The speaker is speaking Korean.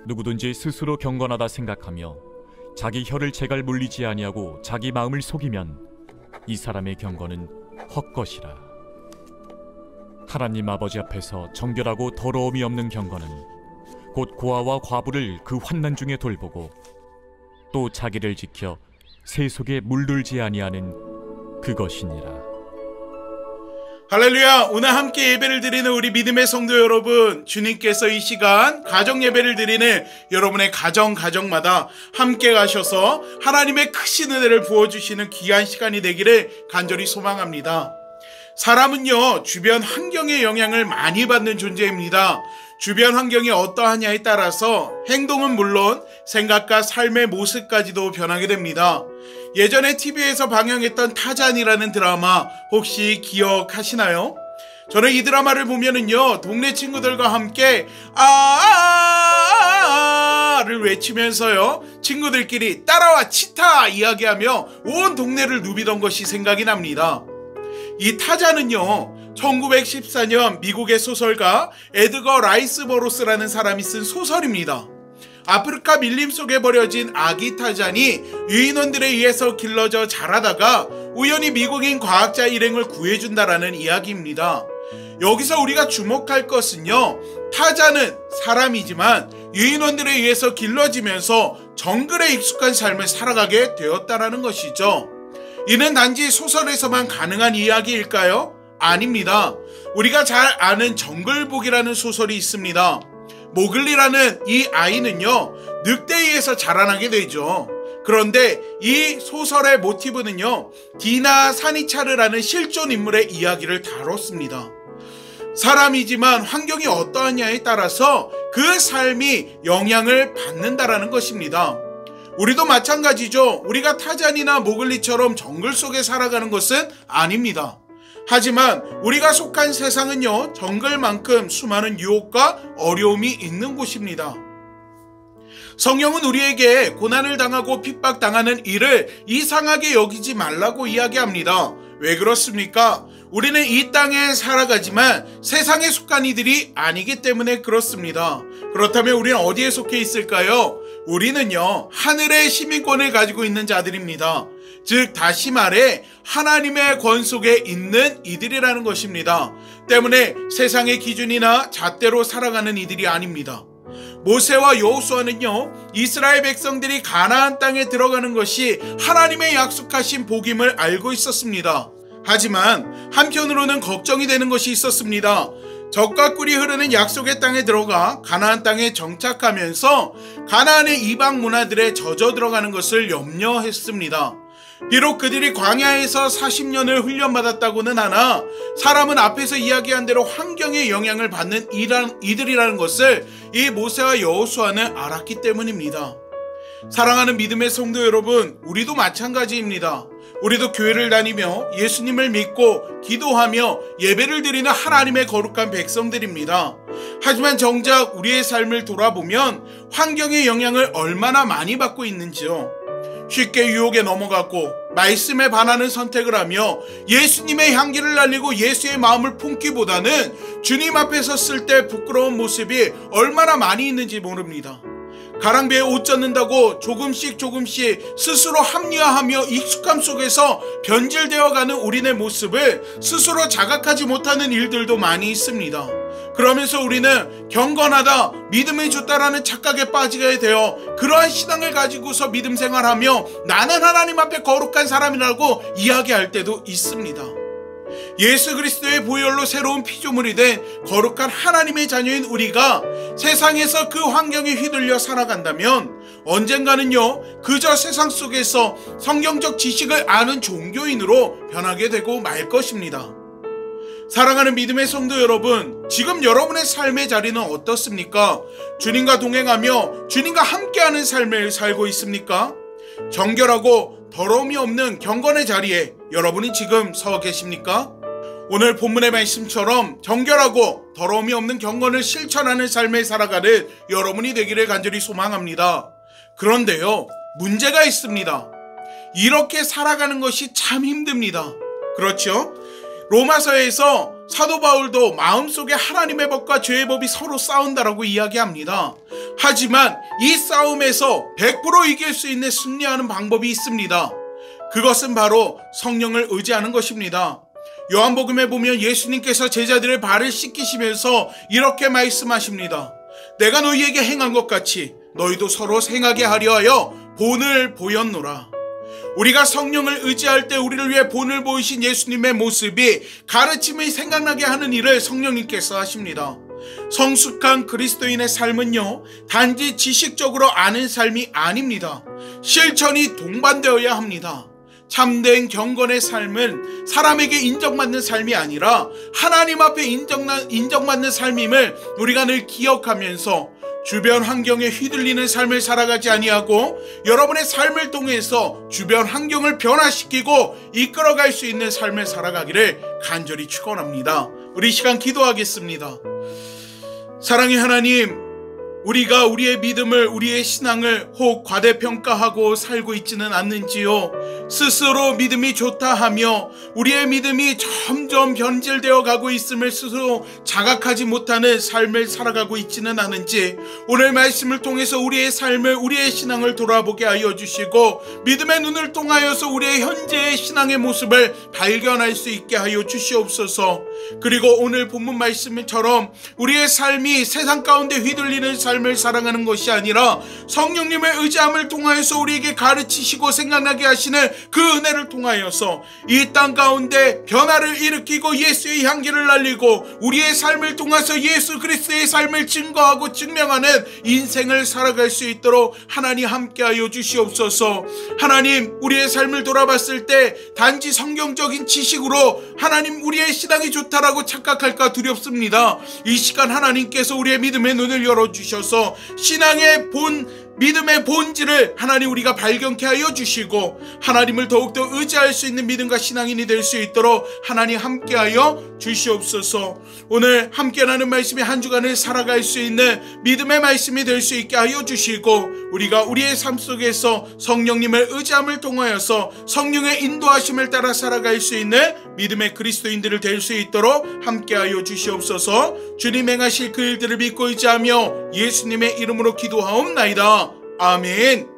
누구든지 스스로 경건하다 생각하며 자기 혀를 제갈 물리지 아니하고 자기 마음을 속이면 이 사람의 경건은 헛것이라. 하나님 아버지 앞에서 정결하고 더러움이 없는 경건은 곧 고아와 과부를 그 환난 중에 돌보고 또 자기를 지켜 세속에 물들지 아니하는 그것이니라. 할렐루야! 오늘 함께 예배를 드리는 우리 믿음의 성도 여러분, 주님께서 이 시간 가정 예배를 드리는 여러분의 가정마다 함께 가셔서 하나님의 크신 은혜를 부어주시는 귀한 시간이 되기를 간절히 소망합니다. 사람은요, 주변 환경의 영향을 많이 받는 존재입니다. 주변 환경이 어떠하냐에 따라서 행동은 물론 생각과 삶의 모습까지도 변하게 됩니다. 예전에 TV에서 방영했던 타잔이라는 드라마 혹시 기억하시나요? 저는 이 드라마를 보면은요, 동네 친구들과 함께 를 외치면서요, 친구들끼리 따라와 치타 이야기하며 온 동네를 누비던 것이 생각이 납니다. 이 타잔은요, 1914년 미국의 소설가 에드거 라이스 버로스라는 사람이 쓴 소설입니다. 아프리카 밀림 속에 버려진 아기 타잔이 유인원들에 의해서 길러져 자라다가 우연히 미국인 과학자 일행을 구해준다라는 이야기입니다. 여기서 우리가 주목할 것은요, 타잔은 사람이지만 유인원들에 의해서 길러지면서 정글에 익숙한 삶을 살아가게 되었다라는 것이죠. 이는 단지 소설에서만 가능한 이야기일까요? 아닙니다. 우리가 잘 아는 정글북이라는 소설이 있습니다. 모글리라는 이 아이는요, 늑대에 의해서 자라나게 되죠. 그런데 이 소설의 모티브는요, 디나 사니차르라는 실존 인물의 이야기를 다뤘습니다. 사람이지만 환경이 어떠하냐에 따라서 그 삶이 영향을 받는다라는 것입니다. 우리도 마찬가지죠. 우리가 타잔이나 모글리처럼 정글 속에 살아가는 것은 아닙니다. 하지만 우리가 속한 세상은요, 정글만큼 수많은 유혹과 어려움이 있는 곳입니다. 성경은 우리에게 고난을 당하고 핍박당하는 일을 이상하게 여기지 말라고 이야기합니다. 왜 그렇습니까? 우리는 이 땅에 살아가지만 세상에 속한 이들이 아니기 때문에 그렇습니다. 그렇다면 우리는 어디에 속해 있을까요? 우리는요, 하늘의 시민권을 가지고 있는 자들입니다. 즉 다시 말해 하나님의 권속에 있는 이들이라는 것입니다. 때문에 세상의 기준이나 잣대로 살아가는 이들이 아닙니다. 모세와 여호수아는요, 이스라엘 백성들이 가나안 땅에 들어가는 것이 하나님의 약속하신 복임을 알고 있었습니다. 하지만 한편으로는 걱정이 되는 것이 있었습니다. 젖과 꿀이 흐르는 약속의 땅에 들어가 가나안 땅에 정착하면서 가나안의 이방 문화들에 젖어 들어가는 것을 염려했습니다. 비록 그들이 광야에서 40년을 훈련받았다고는 하나 사람은 앞에서 이야기한 대로 환경의 영향을 받는 이들이라는 것을 이 모세와 여호수아는 알았기 때문입니다. 사랑하는 믿음의 성도 여러분, 우리도 마찬가지입니다. 우리도 교회를 다니며 예수님을 믿고 기도하며 예배를 드리는 하나님의 거룩한 백성들입니다. 하지만 정작 우리의 삶을 돌아보면 환경의 영향을 얼마나 많이 받고 있는지요. 쉽게 유혹에 넘어갔고 말씀에 반하는 선택을 하며 예수님의 향기를 날리고 예수의 마음을 품기보다는 주님 앞에 섰을 때 부끄러운 모습이 얼마나 많이 있는지 모릅니다. 가랑비에 옷 젖는다고 조금씩 스스로 합리화하며 익숙함 속에서 변질되어가는 우리네 모습을 스스로 자각하지 못하는 일들도 많이 있습니다. 그러면서 우리는 경건하다, 믿음이 좋다라는 착각에 빠지게 되어 그러한 신앙을 가지고서 믿음 생활하며 나는 하나님 앞에 거룩한 사람이라고 이야기할 때도 있습니다. 예수 그리스도의 보혈로 새로운 피조물이 된 거룩한 하나님의 자녀인 우리가 세상에서 그 환경에 휘둘려 살아간다면 언젠가는요, 그저 세상 속에서 성경적 지식을 아는 종교인으로 변하게 되고 말 것입니다. 사랑하는 믿음의 성도 여러분, 지금 여러분의 삶의 자리는 어떻습니까? 주님과 동행하며 주님과 함께하는 삶을 살고 있습니까? 정결하고 더러움이 없는 경건의 자리에 여러분이 지금 서 계십니까? 오늘 본문의 말씀처럼 정결하고 더러움이 없는 경건을 실천하는 삶을 살아가는 여러분이 되기를 간절히 소망합니다. 그런데요, 문제가 있습니다. 이렇게 살아가는 것이 참 힘듭니다. 그렇죠? 로마서에서 사도 바울도 마음속에 하나님의 법과 죄의 법이 서로 싸운다라고 이야기합니다. 하지만 이 싸움에서 100% 이길 수 있는 승리하는 방법이 있습니다. 그것은 바로 성령을 의지하는 것입니다. 요한복음에 보면 예수님께서 제자들의 발을 씻기시면서 이렇게 말씀하십니다. 내가 너희에게 행한 것 같이 너희도 서로 행하게 하려 하여 본을 보였노라. 우리가 성령을 의지할 때 우리를 위해 본을 보이신 예수님의 모습이 가르침이 생각나게 하는 일을 성령님께서 하십니다. 성숙한 그리스도인의 삶은요, 단지 지식적으로 아는 삶이 아닙니다. 실천이 동반되어야 합니다. 참된 경건의 삶은 사람에게 인정받는 삶이 아니라 하나님 앞에 인정받는 삶임을 우리가 늘 기억하면서 주변 환경에 휘둘리는 삶을 살아가지 아니하고 여러분의 삶을 통해서 주변 환경을 변화시키고 이끌어갈 수 있는 삶을 살아가기를 간절히 축원합니다. 우리 시간 기도하겠습니다. 사랑의 하나님, 우리가 우리의 믿음을, 우리의 신앙을 혹 과대평가하고 살고 있지는 않는지요? 스스로 믿음이 좋다 하며 우리의 믿음이 점점 변질되어 가고 있음을 스스로 자각하지 못하는 삶을 살아가고 있지는 않은지 오늘 말씀을 통해서 우리의 삶을, 우리의 신앙을 돌아보게 하여 주시고 믿음의 눈을 통하여서 우리의 현재의 신앙의 모습을 발견할 수 있게 하여 주시옵소서. 그리고 오늘 본문 말씀처럼 우리의 삶이 세상 가운데 휘둘리는 삶을 살아가는 것이 아니라 성령님의 의지함을 통하여서 우리에게 가르치시고 생각나게 하시는 그 은혜를 통하여서 이 땅 가운데 변화를 일으키고 예수의 향기를 날리고 우리의 삶을 통해서 예수 그리스도의 삶을 증거하고 증명하는 인생을 살아갈 수 있도록 하나님 함께하여 주시옵소서. 하나님, 우리의 삶을 돌아봤을 때 단지 성경적인 지식으로 하나님 우리의 신앙이 좋다라고 착각할까 두렵습니다. 이 시간 하나님께서 우리의 믿음의 눈을 열어주셔서 신앙의 믿음의 본질을 하나님 우리가 발견케 하여 주시고 하나님을 더욱더 의지할 수 있는 믿음과 신앙인이 될 수 있도록 하나님 함께하여 주시옵소서. 오늘 함께 나눈 말씀이 한 주간을 살아갈 수 있는 믿음의 말씀이 될 수 있게 하여 주시고 우리가 우리의 삶 속에서 성령님을 의지함을 통하여서 성령의 인도하심을 따라 살아갈 수 있는 믿음의 그리스도인들을 될 수 있도록 함께하여 주시옵소서. 주님 행하실 그 일들을 믿고 의지하며 예수님의 이름으로 기도하옵나이다. 아멘.